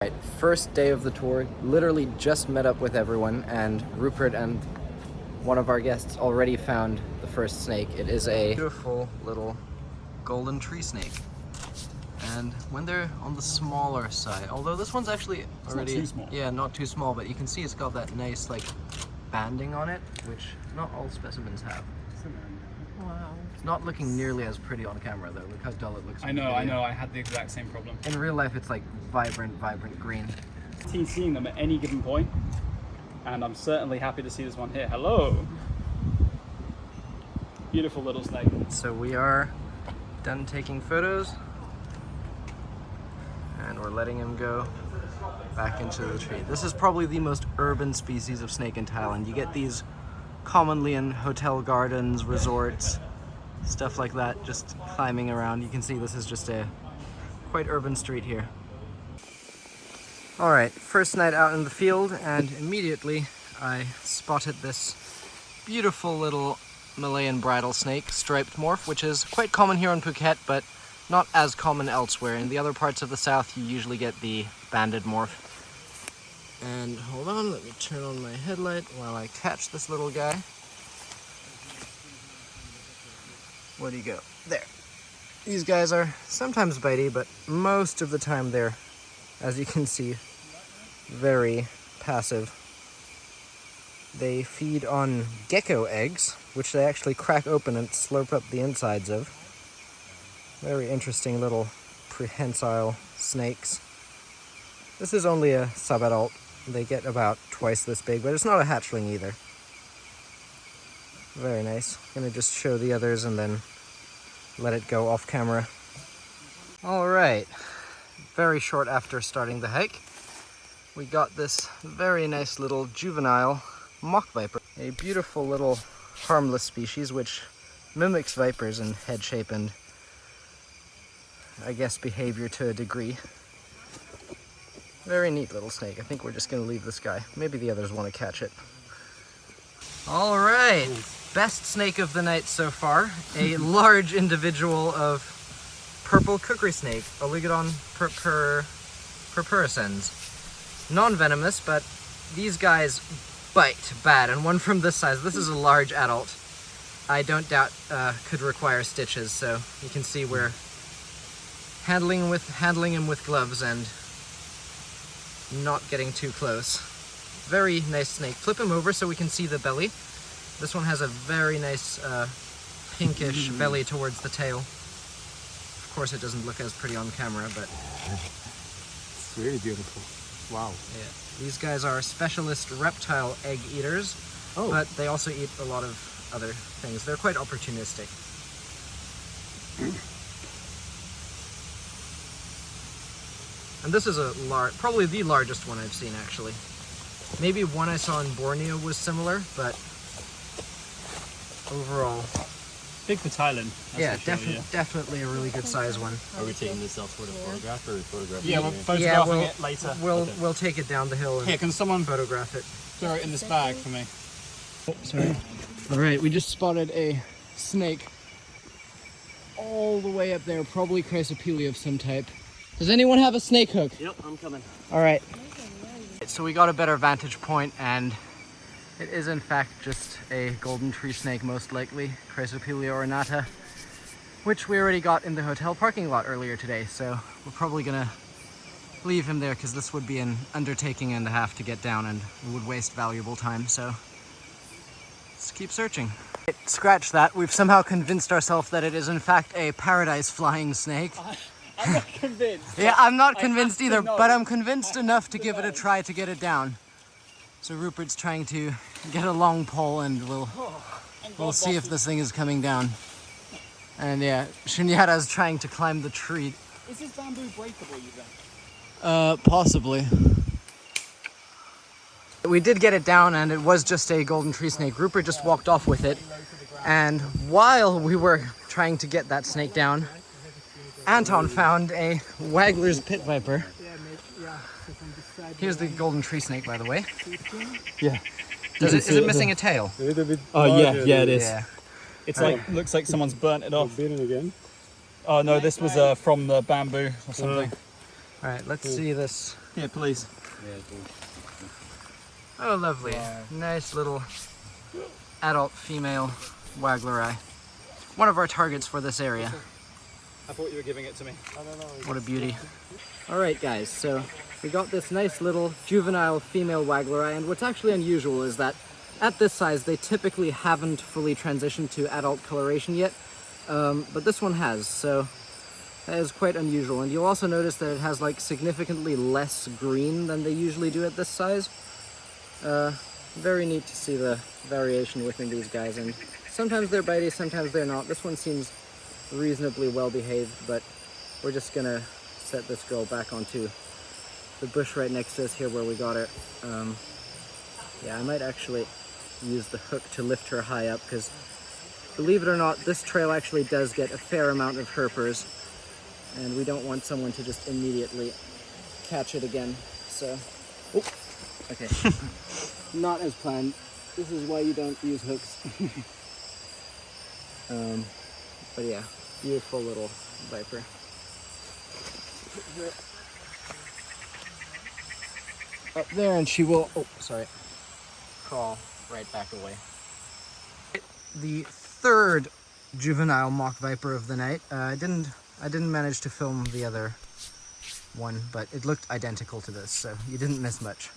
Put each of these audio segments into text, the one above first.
Right, first day of the tour, literally just met up with everyone, and Rupert and one of our guests already found the first snake. It is a beautiful little golden tree snake. And when they're on the smaller side, although this one's actually already, not too small. Yeah, not too small, but you can see it's got that nice like banding on it, which not all specimens have. Wow. It's not looking nearly as pretty on camera though. Look how dull it looks. I know, I had the exact same problem. In real life, it's like vibrant green. Seeing them at any given point, and I'm certainly happy to see this one here. Hello! Beautiful little snake. So we are done taking photos, and we're letting him go back into the tree. This is probably the most urban species of snake in Thailand. You get these commonly in hotel gardens, resorts, stuff like that, just climbing around. You can see this is just a quite urban street here. All right, first night out in the field, and immediately I spotted this beautiful little Malayan bridle snake, striped morph, which is quite common here on Phuket, but not as common elsewhere. In the other parts of the south, you usually get the banded morph. And hold on, let me turn on my headlight while I catch this little guy. Where'd he go? There. These guys are sometimes bitey, but most of the time they're, as you can see, very passive. They feed on gecko eggs, which they actually crack open and slurp up the insides of. Very interesting little prehensile snakes. This is only a sub-adult. They get about twice this big, but it's not a hatchling either. Very nice. I'm gonna just show the others and then let it go off camera. All right, very short after starting the hike, we got this very nice little juvenile mock viper. A beautiful little harmless species which mimics vipers in head shape and I guess behavior to a degree. Very neat little snake. I think we're just gonna leave this guy. Maybe the others want to catch it. All right, best snake of the night so far. A large individual of purple kukri snake, Oligodon purpurascens. Non-venomous, but these guys bite bad, and one from this size, this is a large adult, I don't doubt could require stitches, so you can see we're handling him with gloves and not getting too close. Very nice snake. Flip him over so we can see the belly. This one has a very nice pinkish belly towards the tail. Of course it doesn't look as pretty on camera, but it's really beautiful. Wow. Yeah. These guys are specialist reptile egg eaters, but they also eat a lot of other things. They're quite opportunistic. And this is a probably the largest one I've seen actually. Maybe one I saw in Borneo was similar, but overall, Big for Thailand. yeah, definitely a really good size one. Are we taking this elsewhere to photograph or photographing? Yeah, we're photographing it later. We'll take it down the hill and Here, can someone photograph it. throw it in this bag for me? Oh, sorry. All right, we just spotted a snake all the way up there, probably Chrysopelia of some type. Does anyone have a snake hook? Yep, I'm coming. All right. So we got a better vantage point, and it is in fact just a golden tree snake, most likely, Chrysopelia ornata, which we already got in the hotel parking lot earlier today. So we're probably gonna leave him there because this would be an undertaking and a half to get down and it would waste valuable time. So let's keep searching. Scratch that. We've somehow convinced ourselves that it is in fact a paradise flying snake. I'm not convinced. Yeah, I'm not convinced either, but I'm convinced enough to give it a try to get it down. So Rupert's trying to get a long pole and we'll see if this thing is coming down. And yeah, Shunyata's trying to climb the tree. Is this bamboo breakable, you think? Possibly. We did get it down and it was just a golden tree snake. Rupert just walked off with it. And while we were trying to get that snake down, Anton found a Wagler's pit viper. Here's the golden tree snake, by the way. Yeah. Is it missing a tail? A little bit. Oh yeah, it is. Yeah. It's like looks like someone's burnt it off. Bitten again. Oh no, this was from the bamboo or something. All right, let's see this Yeah, please. Yeah, cool. Oh, lovely. Wow. Nice little adult female waggleri. One of our targets for this area. I thought you were giving it to me. What a beauty. Alright guys, so we got this nice little juvenile female waggleri, and what's actually unusual is that at this size they typically haven't fully transitioned to adult coloration yet, but this one has, so that is quite unusual. And you'll also notice that it has like significantly less green than they usually do at this size. Very neat to see the variation within these guys, and sometimes they're bitey, sometimes they're not. This one seems reasonably well behaved, but we're just gonna set this girl back onto the bush right next to us here where we got her. Yeah, I might actually use the hook to lift her high up, because believe it or not, this trail actually does get a fair amount of herpers, and we don't want someone to just immediately catch it again. So, oh, okay. Not as planned. This is why you don't use hooks. But yeah, beautiful little viper. Up there, and she will, oh, sorry, crawl right back away. The third juvenile mock viper of the night. I didn't manage to film the other one, but it looked identical to this, so you didn't miss much.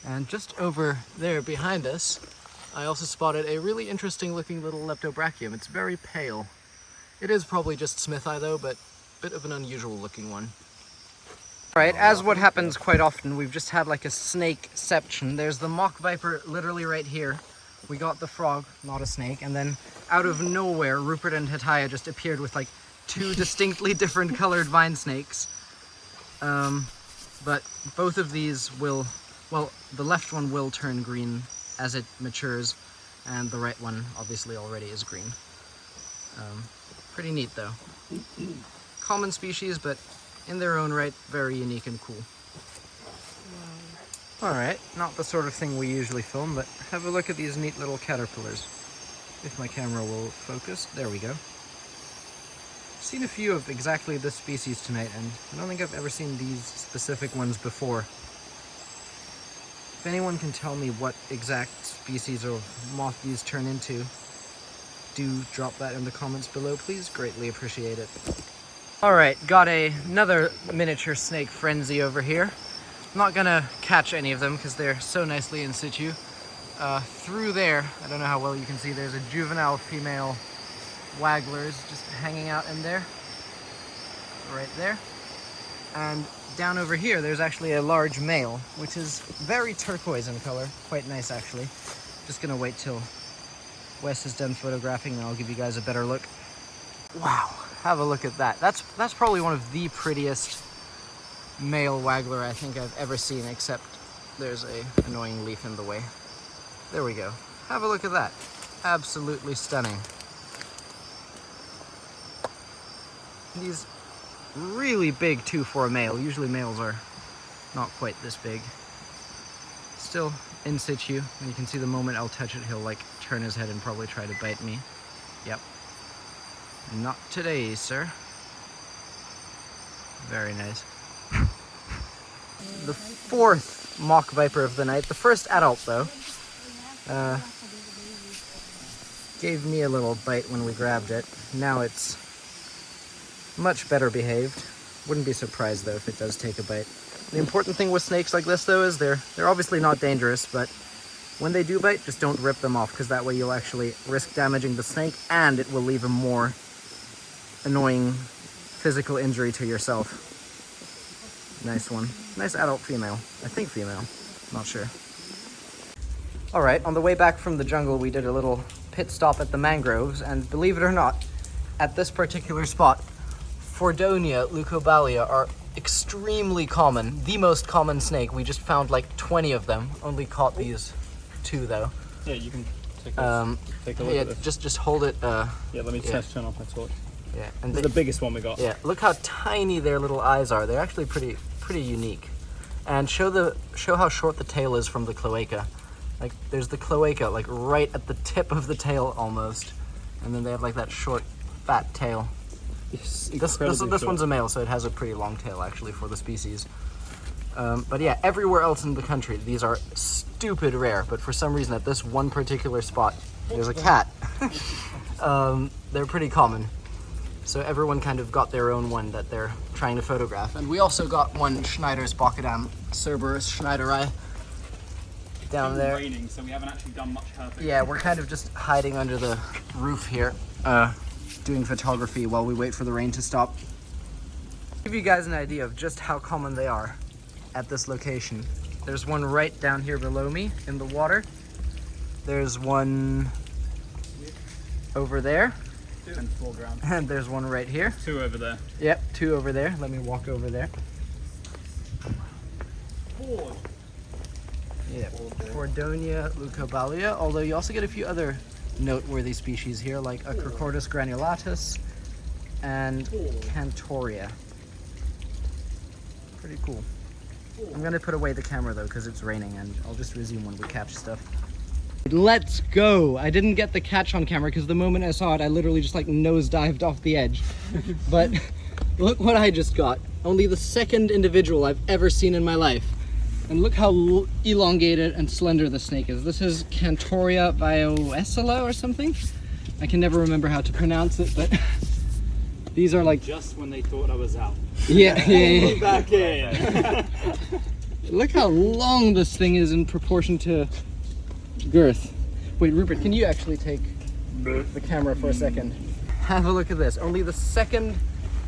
And just over there behind us, I also spotted a really interesting looking little leptobrachium. It's very pale. It is probably just Smith eye though, but a bit of an unusual looking one. Alright, as what happens quite often, we've just had like a snakeception. There's the mock viper literally right here. We got the frog, not a snake, and then out of nowhere, Rupert and Hataya just appeared with like two distinctly different colored vine snakes. But both of these will, well, the left one will turn green as it matures, and the right one obviously already is green. Pretty neat though. Common species, but in their own right, very unique and cool. Alright, not the sort of thing we usually film, but have a look at these neat little caterpillars. If my camera will focus, there we go. Seen a few of exactly this species tonight, and I don't think I've ever seen these specific ones before. If anyone can tell me what exact species of moth these turn into, do drop that in the comments below, please. Greatly appreciate it. Alright, got another miniature snake frenzy over here. I'm not gonna catch any of them because they're so nicely in situ. Through there, I don't know how well you can see, there's a juvenile female wagglers just hanging out in there. Right there. And down over here, there's actually a large male, which is very turquoise in color. Quite nice, actually. Just gonna wait till Wes is done photographing and I'll give you guys a better look. Wow, have a look at that. That's probably one of the prettiest male waggler I think I've ever seen, except there's a annoying leaf in the way. There we go. Have a look at that. Absolutely stunning. These really big too for a male. Usually males are not quite this big. Still in situ, and you can see the moment I'll touch it, he'll like turn his head and probably try to bite me. Yep. Not today, sir. Very nice. The fourth mock viper of the night, the first adult though, gave me a little bite when we grabbed it. Now it's much better behaved. Wouldn't be surprised though if it does take a bite. The important thing with snakes like this though is they're obviously not dangerous, but when they do bite, just don't rip them off, because that way you'll actually risk damaging the snake and it will leave a more annoying physical injury to yourself. Nice one. Nice adult female. I think female. Not sure. Alright, on the way back from the jungle we did a little pit stop at the mangroves, and believe it or not, at this particular spot, Fordonia leucobalia are extremely common. The most common snake. We just found like 20 of them. Only caught these 2 though. Yeah, you can take a look yeah, at this. just hold it. Yeah, let me turn off my torch. Yeah, and This is the biggest one we got. Yeah, look how tiny their little eyes are. They're actually pretty unique. And show how short the tail is from the cloaca. Like there's the cloaca like right at the tip of the tail almost, and then they have like that short, fat tail. This one's a male, so it has a pretty long tail actually for the species. But yeah, everywhere else in the country, these are stupid rare, but for some reason at this one particular spot, there's a cat. They're pretty common. So everyone kind of got their own one that they're trying to photograph. And we also got one Schneider's Bockedam, Cerberus schneideri, down there. It's raining, so we haven't actually done much herping. Yeah, we're kind of just hiding under the roof here, doing photography while we wait for the rain to stop. Give you guys an idea of just how common they are at this location. There's one right down here below me in the water. There's one over there. And foreground. And there's one right here. 2 over there. Yep, 2 over there. Let me walk over there. Yeah, Fordonia leucobalia, although you also get a few other noteworthy species here, like a Crocordus granulatus and Cantoria. Pretty cool. I'm gonna put away the camera though, because it's raining, and I'll just resume when we catch stuff. Let's go! I didn't get the catch on camera because the moment I saw it, I literally just like nose-dived off the edge. But look what I just got. Only the second individual I've ever seen in my life. And look how elongated and slender the snake is. This is Cantoria vioescilla or something. I can never remember how to pronounce it, but these are like... Just when they thought I was out. Yeah. Back in. Look how long this thing is in proportion to girth. Wait, Rupert, can you actually take the camera for a second? Have a look at this. Only the second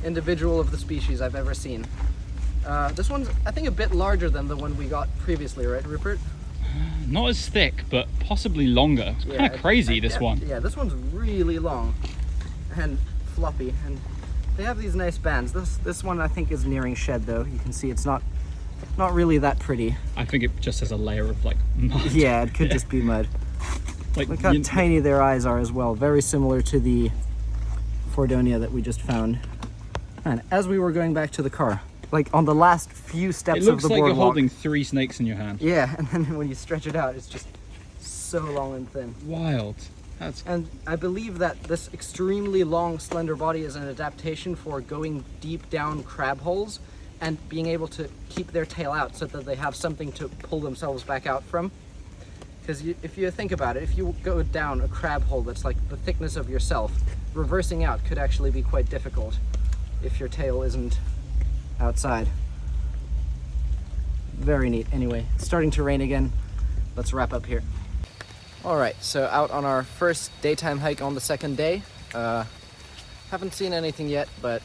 individual of the species I've ever seen. This one's, I think, a bit larger than the one we got previously, right, Rupert? Not as thick, but possibly longer. It's kind of crazy, this one. Yeah, this one's really long and floppy, and they have these nice bands. This one I think is nearing shed, though. You can see it's not really that pretty. I think it just has a layer of like mud. Yeah, it could just be mud. Like, look how tiny their eyes are as well. Very similar to the Fordonia that we just found. And as we were going back to the car, like on the last few steps of the boardwalk. It looks like you're holding 3 snakes in your hand. Yeah, and then when you stretch it out, it's just so long and thin. Wild. And I believe that this extremely long, slender body is an adaptation for going deep down crab holes and being able to keep their tail out so that they have something to pull themselves back out from. Because if you think about it, if you go down a crab hole that's like the thickness of yourself, reversing out could actually be quite difficult if your tail isn't outside. Very neat. Anyway, it's starting to rain again. Let's wrap up here. All right, so out on our first daytime hike on the second day. Haven't seen anything yet, but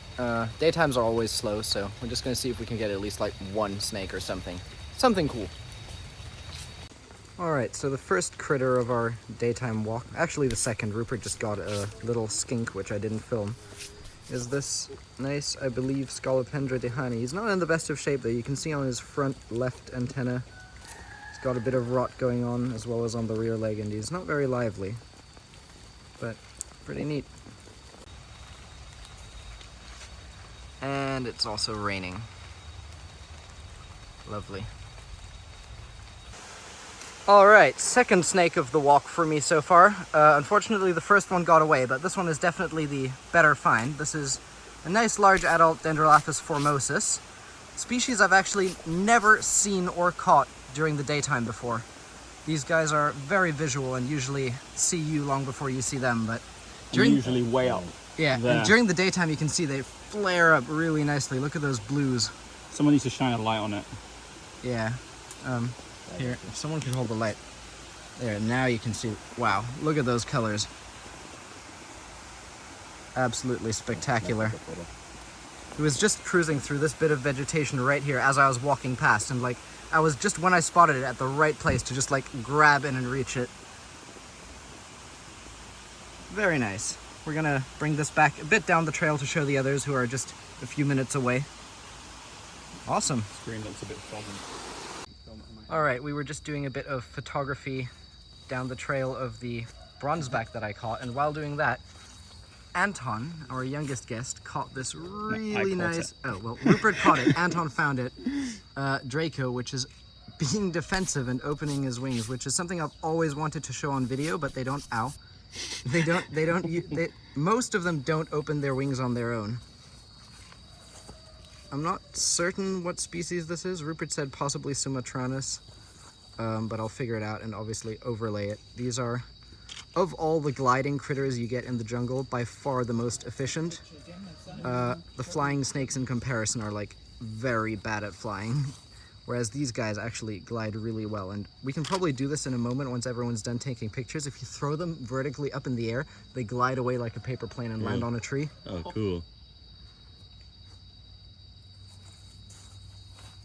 daytimes are always slow, so we're just gonna see if we can get at least like one snake or something. Something cool. All right, so the first critter of our daytime walk, actually the second, Rupert just got a little skink, which I didn't film, is this nice, I believe, Scolopendra dehani. He's not in the best of shape though. You can see on his front left antenna, he's got a bit of rot going on, as well as on the rear leg, and he's not very lively, but pretty neat. And it's also raining. Lovely. All right, second snake of the walk for me so far. Unfortunately, the first one got away, but this one is definitely the better find. This is a nice large adult Dendrolaphus formosus, species I've actually never seen or caught during the daytime before. These guys are very visual and usually see you long before you see them, but usually way up. Yeah, and during the daytime you can see they flare up really nicely. Look at those blues. Someone needs to shine a light on it. Yeah. Here, if someone could hold the light. There, now you can see. Wow, look at those colors. Absolutely spectacular. It was just cruising through this bit of vegetation right here as I was walking past, and like, I was just when I spotted it at the right place to just like grab in and reach it. Very nice. We're gonna bring this back a bit down the trail to show the others who are just a few minutes away. Awesome. Screen looks a bit foggy. All right, we were just doing a bit of photography down the trail of the bronzeback that I caught, and while doing that, Anton, our youngest guest, caught this really nice... Oh, well, Rupert caught it. Anton found it. Draco, which is being defensive and opening his wings, which is something I've always wanted to show on video, but they don't... Ow. Most of them don't open their wings on their own. I'm not certain what species this is. Rupert said possibly Sumatranus, but I'll figure it out and obviously overlay it. These are, of all the gliding critters you get in the jungle, by far the most efficient. The flying snakes in comparison are like very bad at flying, whereas these guys actually glide really well. And we can probably do this in a moment once everyone's done taking pictures. If you throw them vertically up in the air, they glide away like a paper plane and land on a tree. Oh, cool.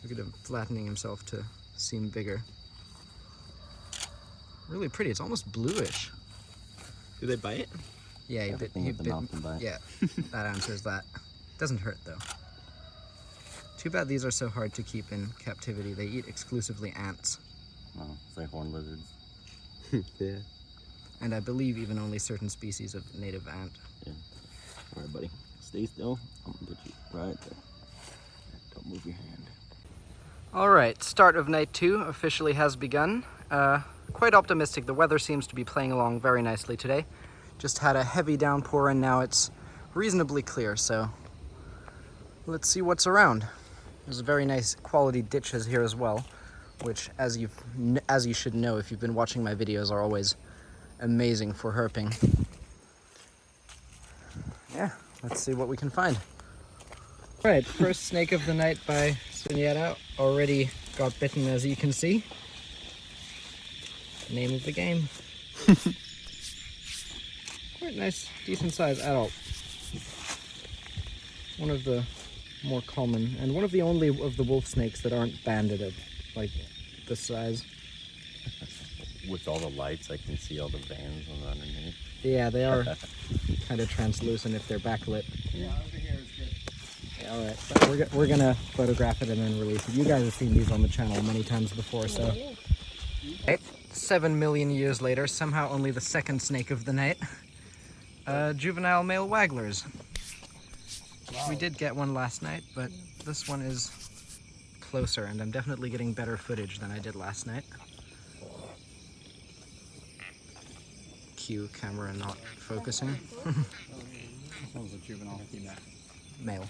Look at him flattening himself to seem bigger. Really pretty. It's almost bluish. Do they bite? Yeah, he Everything with the bit. mouth can bite. Yeah, that answers that. Doesn't hurt though. Too bad these are so hard to keep in captivity. They eat exclusively ants. Oh, it's like horned lizards. Yeah. And I believe even only certain species of native ant. Yeah. All right, buddy. Stay still. I'm gonna get you right there. Don't move your hand. All right, start of night 2 officially has begun. Quite optimistic. The weather seems to be playing along very nicely today. Just had a heavy downpour and now it's reasonably clear, so let's see what's around. There's very nice quality ditches here as well, which, as you should know if you've been watching my videos, are always amazing for herping. Yeah, let's see what we can find. All right, first snake of the night by Sunyata. Already got bitten, as you can see. Name of the game. Quite nice, decent sized adult. One of the more common, and one of the only of the wolf snakes that aren't banded at like this size. With all the lights, I can see all the veins on the underneath. Yeah, they are kind of translucent if they're backlit. Yeah, over here is good. Yeah, all right, so we're gonna photograph it and then release it. You guys have seen these on the channel many times before, so. Right. 7 million years later, somehow only the second snake of the night. Juvenile male wagglers. Wow. We did get one last night, but this one is closer, and I'm definitely getting better footage than I did last night. Cue camera not focusing. This one's a juvenile female. Male.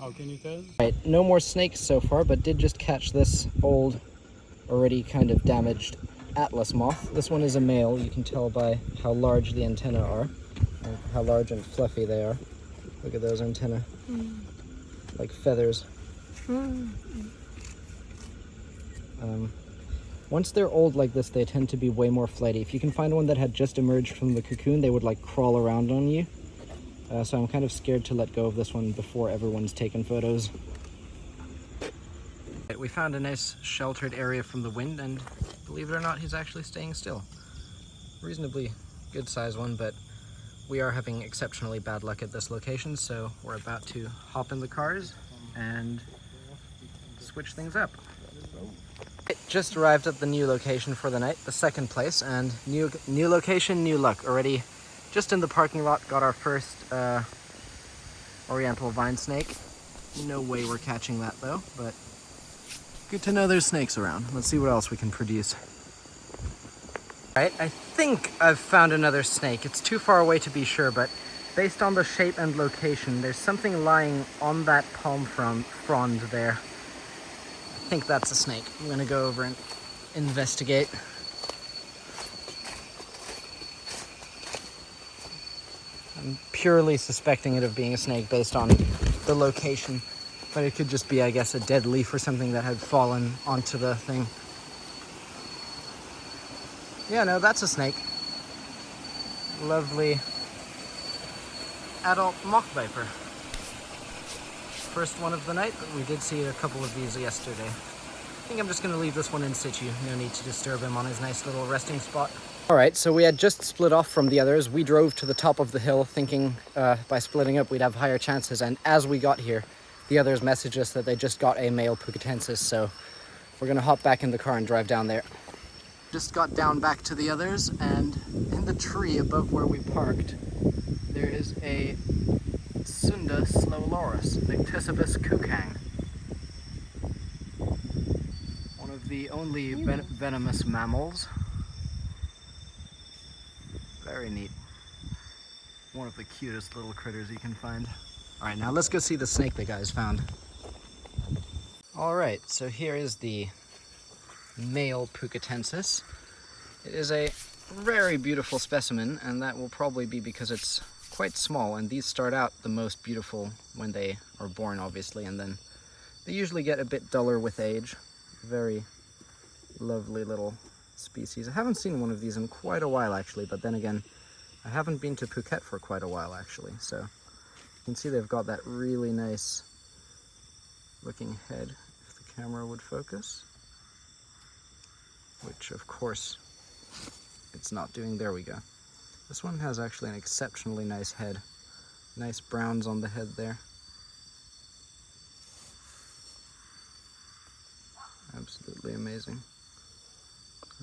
Oh, can you tell? Right, no more snakes so far, but did just catch this old, already kind of damaged Atlas moth. This one is a male. You can tell by how large the antennae are, and how large and fluffy they are. Look at those antennae, like feathers. Once they're old like this, they tend to be way more flighty. If you can find one that had just emerged from the cocoon, they would like crawl around on you. So I'm kind of scared to let go of this one before everyone's taken photos. We found a nice sheltered area from the wind, and believe it or not, he's actually staying still. Reasonably good size one, but we are having exceptionally bad luck at this location, so we're about to hop in the cars and switch things up. Just arrived at the new location for the night, the second place, and new location, new luck. Already just in the parking lot, got our first oriental vine snake. No way we're catching that though, but good to know there's snakes around. Let's see what else we can produce. Right, I think I've found another snake. It's too far away to be sure, but based on the shape and location, there's something lying on that palm frond there. I think that's a snake. I'm gonna go over and investigate. I'm purely suspecting it of being a snake based on the location, but it could just be, I guess, a dead leaf or something that had fallen onto the thing. Yeah, no, that's a snake. Lovely adult mock viper. First one of the night, but we did see a couple of these yesterday. I think I'm just gonna leave this one in situ. No need to disturb him on his nice little resting spot. All right, so we had just split off from the others. We drove to the top of the hill thinking by splitting up we'd have higher chances, and as we got here, the others messaged us that they just got a male Puketensis, so we're gonna hop back in the car and drive down there. Just got down back to the others, and in the tree above where we parked, there is a Sunda slowloris, Nycticebus kukang. One of the only venomous mammals. Very neat. one of the cutest little critters you can find. All right, now let's go see the snake the guys found. All right, so here is the male Phuketensis. It is a very beautiful specimen, and that will probably be because it's quite small, and these start out the most beautiful when they are born, obviously, and then they usually get a bit duller with age. Very lovely little species. I haven't seen one of these in quite a while, actually, but then again, I haven't been to Phuket for quite a while, actually, so you can see they've got that really nice looking head, if the camera would focus, which of course it's not doing. There we go. This one has actually an exceptionally nice head. Nice browns on the head there. Absolutely amazing.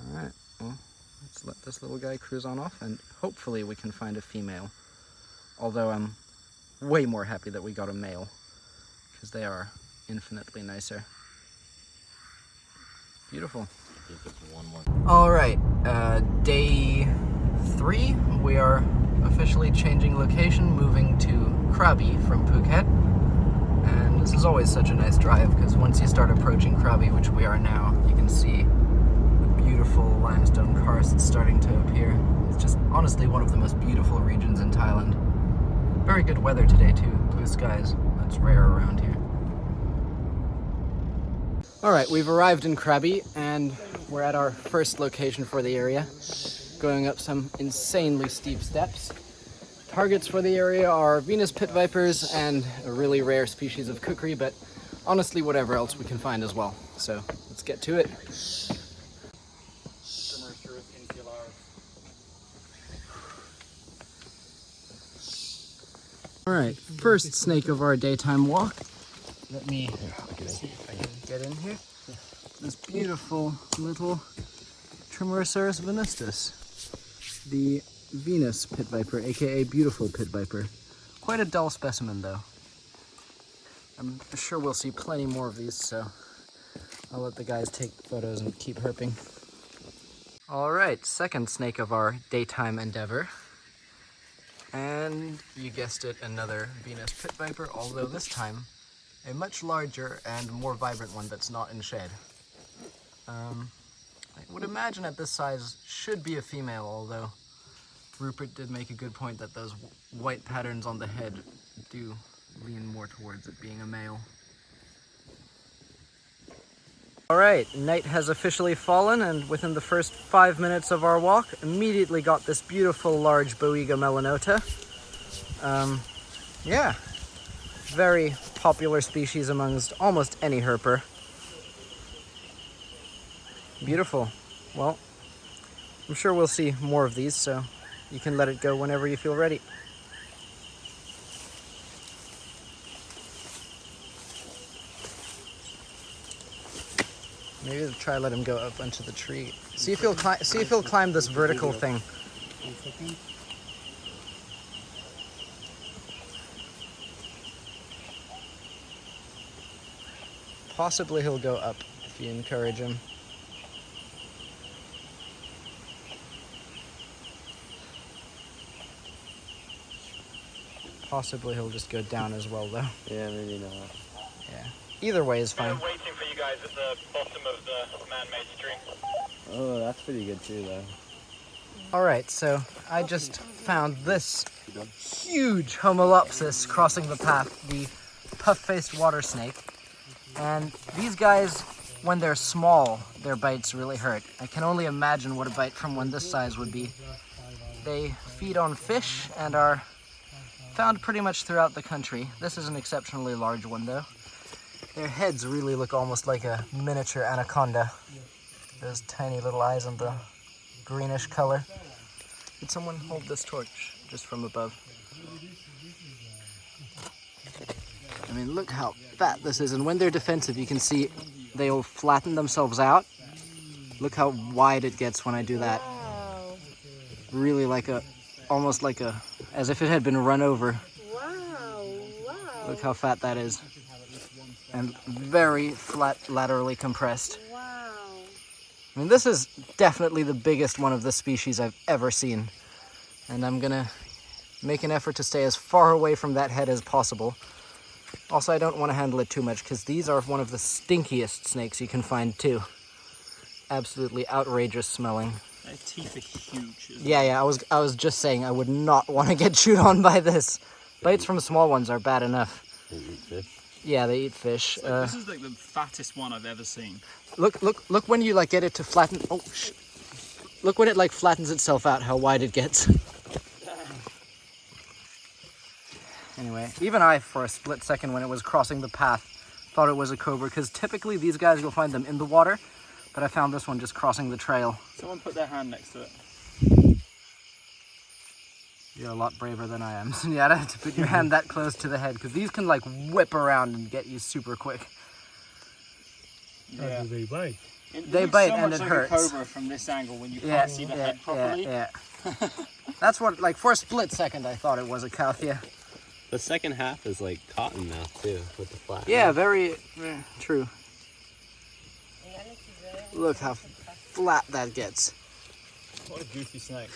Alright, well, let's let this little guy cruise on off, and hopefully we can find a female. Although I'm way more happy that we got a male, because they are infinitely nicer. Beautiful. Alright, day 3. We are officially changing location, moving to Krabi from Phuket. And this is always such a nice drive, because once you start approaching Krabi, which we are now, you can see the beautiful limestone karsts starting to appear. It's just honestly one of the most beautiful regions in Thailand. Very good weather today too, blue skies. That's rare around here. Alright, we've arrived in Krabi, and we're at our first location for the area, going up some insanely steep steps. Targets for the area are Venus pit vipers and a really rare species of kukri, but honestly whatever else we can find as well. So let's get to it. Alright, first snake of our daytime walk. Let me see if I can get in here. This beautiful little Trimeresurus venustus, the Venus pit viper, aka beautiful pit viper. Quite a dull specimen though. I'm sure we'll see plenty more of these, so I'll let the guys take photos and keep herping. Alright, second snake of our daytime endeavor. And you guessed it, another Venus pit viper, although this time a much larger and more vibrant one that's not in shed. I would imagine at this size should be a female, although Rupert did make a good point that those white patterns on the head do lean more towards it being a male. Alright, night has officially fallen, and within the first 5 minutes of our walk, immediately got this beautiful large Boiga melanota. Yeah, very popular species amongst almost any herper. Beautiful. Well, I'm sure we'll see more of these, so you can let it go whenever you feel ready. Maybe try let him go up onto the tree. See if he'll climb this vertical thing. Possibly he'll go up if you encourage him. Possibly he'll just go down as well, though. Yeah, maybe not. Yeah. Either way is fine. We're waiting for you guys at the bottom of the man-made stream. Oh, that's pretty good too, though. Alright, so I just found this huge Homolopsis crossing the path, the puff-faced water snake. And these guys, when they're small, their bites really hurt. I can only imagine what a bite from one this size would be. They feed on fish and are found pretty much throughout the country. This is an exceptionally large one though. Their heads really look almost like a miniature anaconda. Those tiny little eyes and the greenish color. Could someone hold this torch just from above? I mean, look how fat this is, and when they're defensive, you can see they'll flatten themselves out. Look how wide it gets when I do that. Wow. Really like almost like as if it had been run over. Wow. Look how fat that is. And very flat, laterally compressed. Wow. I mean, this is definitely the biggest one of this species I've ever seen. And I'm gonna Make an effort to stay as far away from that head as possible. Also, I don't want to handle it too much because these are one of the stinkiest snakes you can find too. Absolutely outrageous smelling. Their teeth are huge. Yeah, I was just saying I would not want to get chewed on by this. Bites from small ones are bad enough. They eat fish. Yeah, they eat fish. So this is like the fattest one I've ever seen. Look when you like get it to flatten. Oh, look when it like flattens itself out, how wide it gets. Anyway, even I, for a split second when it was crossing the path, thought it was a cobra, because typically these guys, you'll find them in the water, but I found this one just crossing the trail. Someone put their hand next to it. You're a lot braver than I am, Sunyata, to put your hand that close to the head, because these can like whip around and get you super quick. Yeah. How do they bite? They looks bite so and much it like hurts. A cobra from this angle when you can't see the head properly. Yeah. That's what, like, for a split second I thought it was a Kauthia. The second half is like cottonmouth too, with the flat. Yeah, very true. Look how flat that gets. What a goofy snake.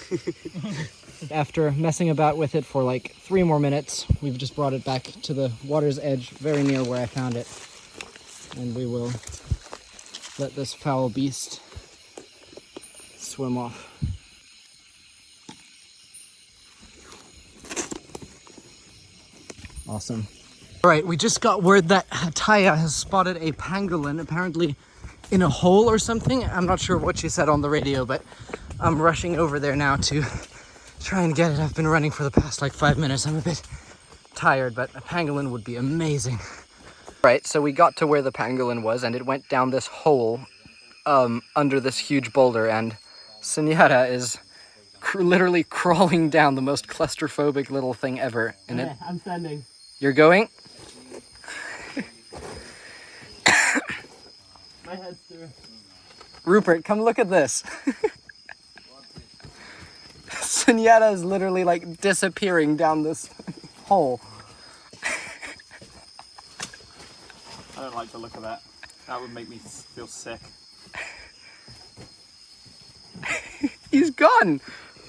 After messing about with it for like 3 more minutes, we've just brought it back to the water's edge, very near where I found it. And we will let this foul beast swim off. Awesome. All right, we just got word that Hataya has spotted a pangolin, apparently in a hole or something. I'm not sure what she said on the radio, but I'm rushing over there now to try and get it. I've been running for the past like 5 minutes. I'm a bit tired, but a pangolin would be amazing. Right, so we got to where the pangolin was, and it went down this hole under this huge boulder, and Sunyata is literally crawling down the most claustrophobic little thing ever. And Yeah, I'm standing. You're going? My head's through. Rupert, come look at this. Sunyata is literally like disappearing down this hole. I don't like the look of that. That would make me feel sick. He's gone.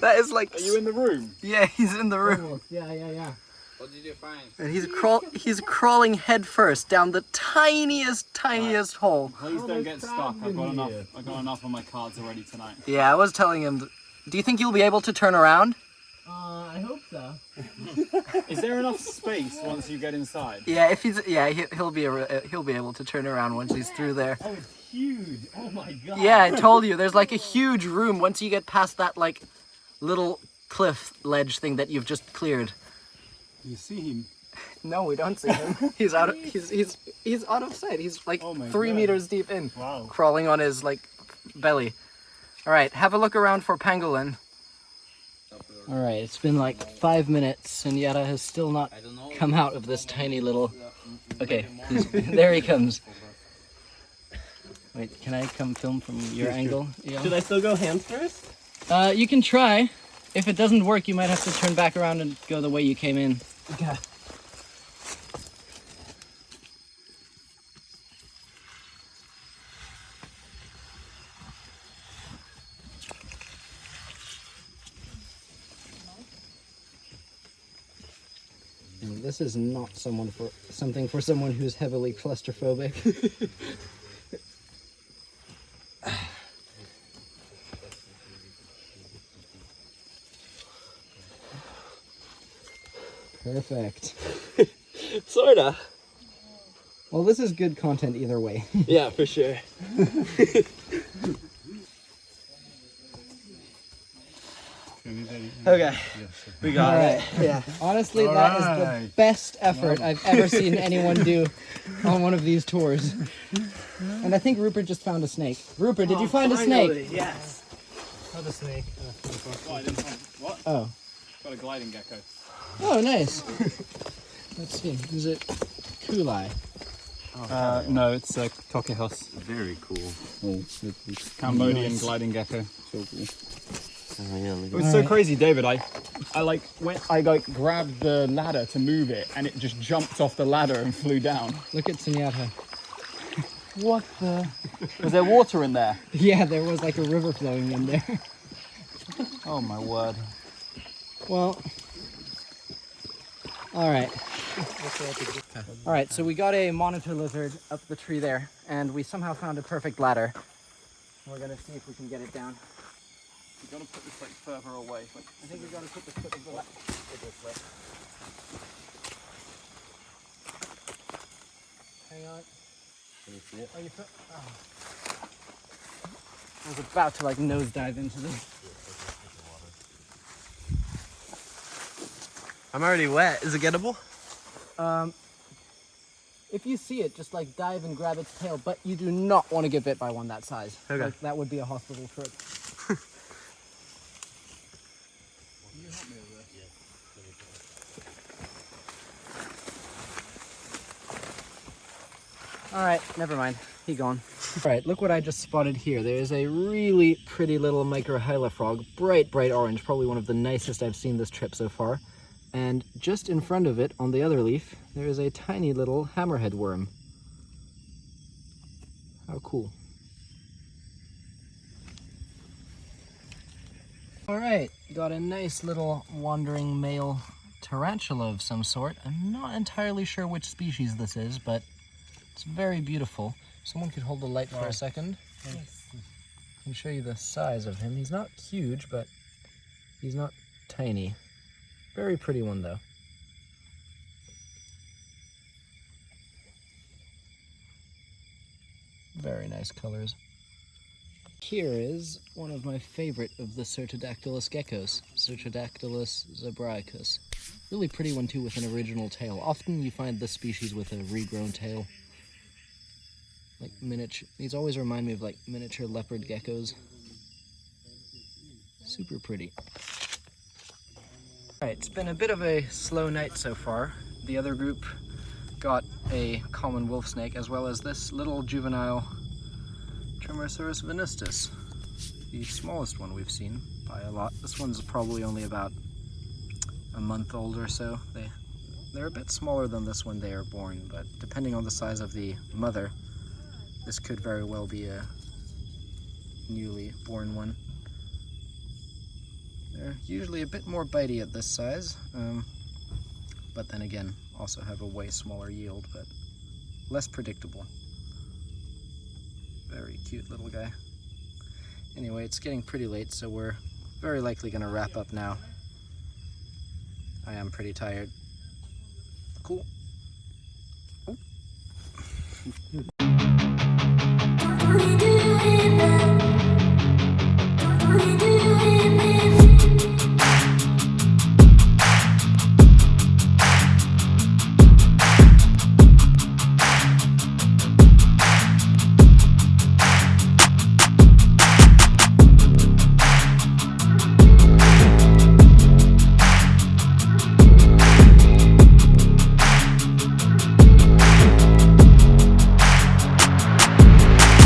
That is like. Are you in the room? Yeah, he's in the room. Almost. Yeah. What did you find? And he's crawling head first down the tiniest hole. Please don't get stuck. crabs I've in got enough. here. I've got enough on my cards already tonight. Yeah, I was telling him. Do you think you'll be able to turn around? I hope so. Is there enough space once you get inside? Yeah, if he's he'll be able to turn around once he's through there. Oh, it's huge. Oh my god. Yeah, I told you. There's like a huge room once you get past that like little cliff ledge thing that you've just cleared. You see him? No, we don't see him. He's out of he's out of sight. He's like Oh my 3 God. meters deep in, Wow. crawling on his like belly. All right, have a look around for pangolin. All right, it's been like 5 minutes, and Yara has still not come out of this tiny little. Okay, there he comes. Wait, can I come film from your angle? Yeah. Should I still go hands first? You can try. If it doesn't work, you might have to turn back around and go the way you came in. Okay. And this is not something for someone who's heavily claustrophobic. Perfect. Sorta. Well, this is good content either way. Yeah, for sure. Okay. We got All it. right. Yeah. Honestly, that is the best effort I've ever seen anyone do on one of these tours. And I think Rupert just found a snake. Rupert, did you find a snake? Yes. Found a snake. What? Oh. Got a gliding gecko. Oh, nice. Let's see. Is it Kulai? No, it's a Tokehos. Very cool. Cambodian gliding gecko. So cool. Oh yeah, look It was so crazy, David. I grabbed the ladder to move it, and it just jumped off the ladder and flew down. Look at Sunyata. What the? Was there water in there? Yeah, there was like a river flowing in there. Oh my word! Well, All right. All right, so we got a monitor lizard up the tree there, and we somehow found a perfect ladder. We're gonna see if we can get it down. We've got to put this like further away. I think we gotta put the foot of the ladder this way. Hang on. Oh, you put, oh. I was about to like nosedive into this. I'm already wet. Is it gettable? If you see it, just like dive and grab its tail, but you do not want to get bit by one that size. Okay. Like, that would be a hospital trip. All right, never mind. He gone. All right, look what I just spotted here. There is a really pretty little microhyla frog, bright orange, probably one of the nicest I've seen this trip so far. And just in front of it, on the other leaf, there is a tiny little hammerhead worm. How cool. All right, got a nice little wandering male tarantula of some sort. I'm not entirely sure which species this is, but it's very beautiful. Someone could hold the light for a second. I can show you the size of him. He's not huge, but he's not tiny. Very pretty one, though. Very nice colors. Here is one of my favorite of the Certodactylus geckos, Certodactylus zebraicus. Really pretty one too, with an original tail. Often you find this species with a regrown tail. Like miniature, these always remind me of like miniature leopard geckos. Super pretty. Alright, it's been a bit of a slow night so far. The other group got a common wolf snake, as well as this little juvenile Tremorosaurus venustus, the smallest one we've seen by a lot. This one's probably only about a month old or so. They're a bit smaller than this when they are born, but depending on the size of the mother, this could very well be a newly born one. They're usually a bit more bitey at this size, but then again, also have a way smaller yield, but less predictable. Very cute little guy. Anyway, it's getting pretty late, so we're very likely going to wrap up now. I am pretty tired. Cool. Oh.